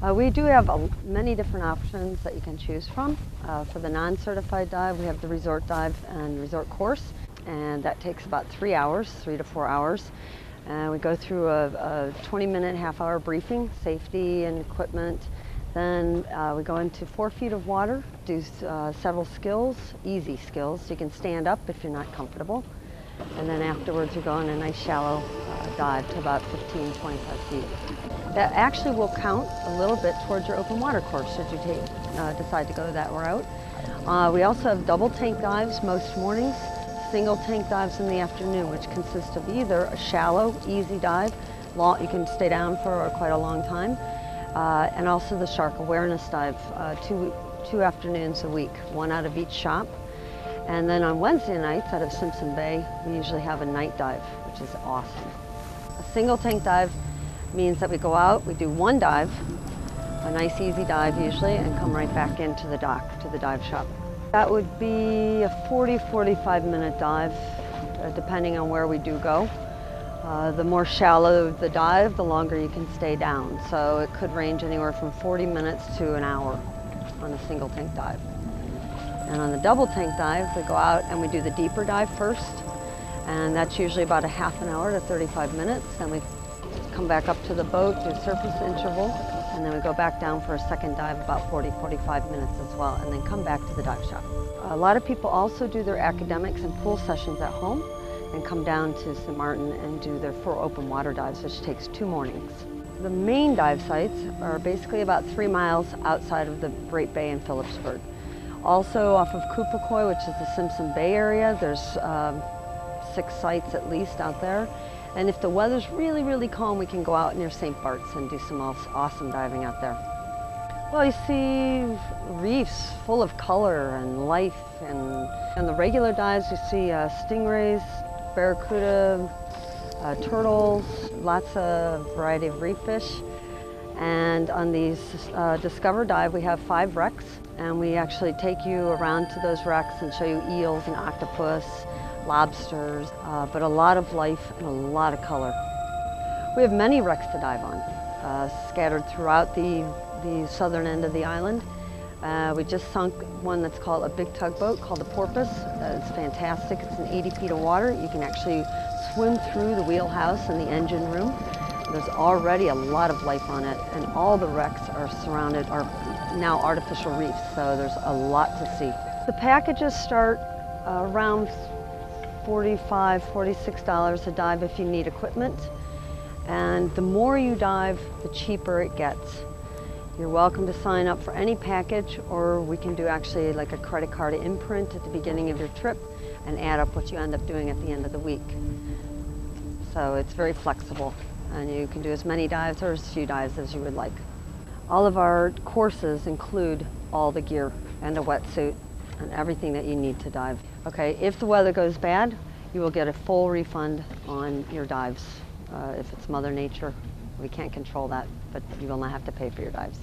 We do have many different options that you can choose from. For the non-certified dive, we have the resort dive and resort course, and that takes about 3 hours, 3 to 4 hours. We go through a 20-minute, half-hour briefing, safety and equipment. Then we go into 4 feet of water, do several skills, easy skills. You can stand up if you're not comfortable. And then afterwards we go on a nice shallow dive to about 15, 25 feet. That actually will count a little bit towards your open water course should you decide to go that route. We also have double tank dives most mornings, single tank dives in the afternoon, which consist of either a shallow, easy dive, you can stay down for quite a long time, and also the shark awareness dive, two afternoons a week, one out of each shop. And then on Wednesday nights out of Simpson Bay, we usually have a night dive, which is awesome. A single tank dive means that we go out, we do one dive, a nice easy dive usually, and come right back into the dock, to the dive shop. That would be a 40-45 minute dive, depending on where we do go. The more shallow the dive, the longer you can stay down. So it could range anywhere from 40 minutes to an hour on a single tank dive. And on the double tank dive, we go out and we do the deeper dive first, and that's usually about a half an hour to 35 minutes. Then we come back up to the boat, do surface interval, and then we go back down for a second dive about 40-45 minutes as well, and then come back to the dive shop. A lot of people also do their academics and pool sessions at home and come down to St. Maarten and do their 4 open water dives, which takes 2 mornings. The main dive sites are basically about 3 miles outside of the Great Bay in Phillipsburg. Also off of Kupakoy, which is the Simpson Bay area, there's 6 sites at least out there. And if the weather's really, really calm, we can go out near St. Bart's and do some awesome diving out there. Well, you see reefs full of color and life, and on the regular dives you see stingrays, barracuda, turtles, lots of variety of reef fish. And on these Discover dive, we have 5 wrecks, and we actually take you around to those wrecks and show you eels and octopus, lobsters, but a lot of life and a lot of color. We have many wrecks to dive on, scattered throughout the southern end of the island. We just sunk one that's called a big tugboat called the Porpoise. It's fantastic. It's in 80 feet of water. You can actually swim through the wheelhouse and the engine room. There's already a lot of life on it, and all the wrecks are now artificial reefs, so there's a lot to see. The packages start around $45, $46 a dive if you need equipment, and the more you dive, the cheaper it gets. You're welcome to sign up for any package, or we can do actually like a credit card imprint at the beginning of your trip and add up what you end up doing at the end of the week. So it's very flexible, and you can do as many dives or as few dives as you would like. All of our courses include all the gear and a wetsuit and everything that you need to dive. Okay, if the weather goes bad, you will get a full refund on your dives. If it's Mother Nature, we can't control that, but you will not have to pay for your dives.